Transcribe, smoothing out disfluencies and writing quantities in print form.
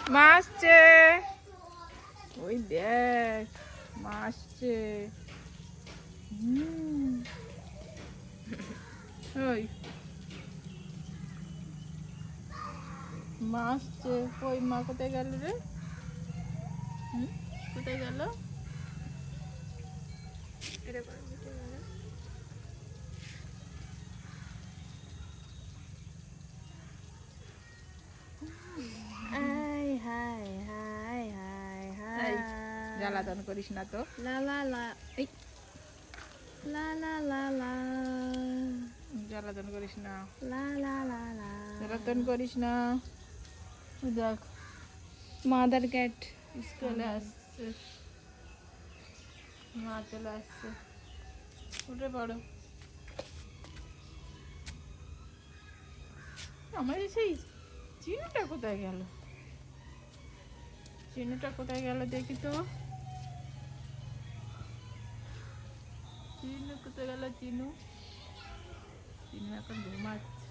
মা আসছে, ওই দেখ মা আসছে। ওই মা আসছে। ওই মা কোথায় গেল রে? কোথায় গেল? জ্বালাতন করিস না তো। লা লা লা এই লা লা লা লা জ্বালাতন করিস না, লা লা লা লা জ্বালাতন করিস না। দেখ মাদার ক্যাট স্কুলে আসছে, মা চলে আসছে। উঠে পড়ো। আমার সেই চিনুটা কোথায় গেল? চিনুটা কোথায় গেল দেখি তো। চিনু কোথায় গেল? চিনু, চিনু এখন ঘুমাচ্ছে।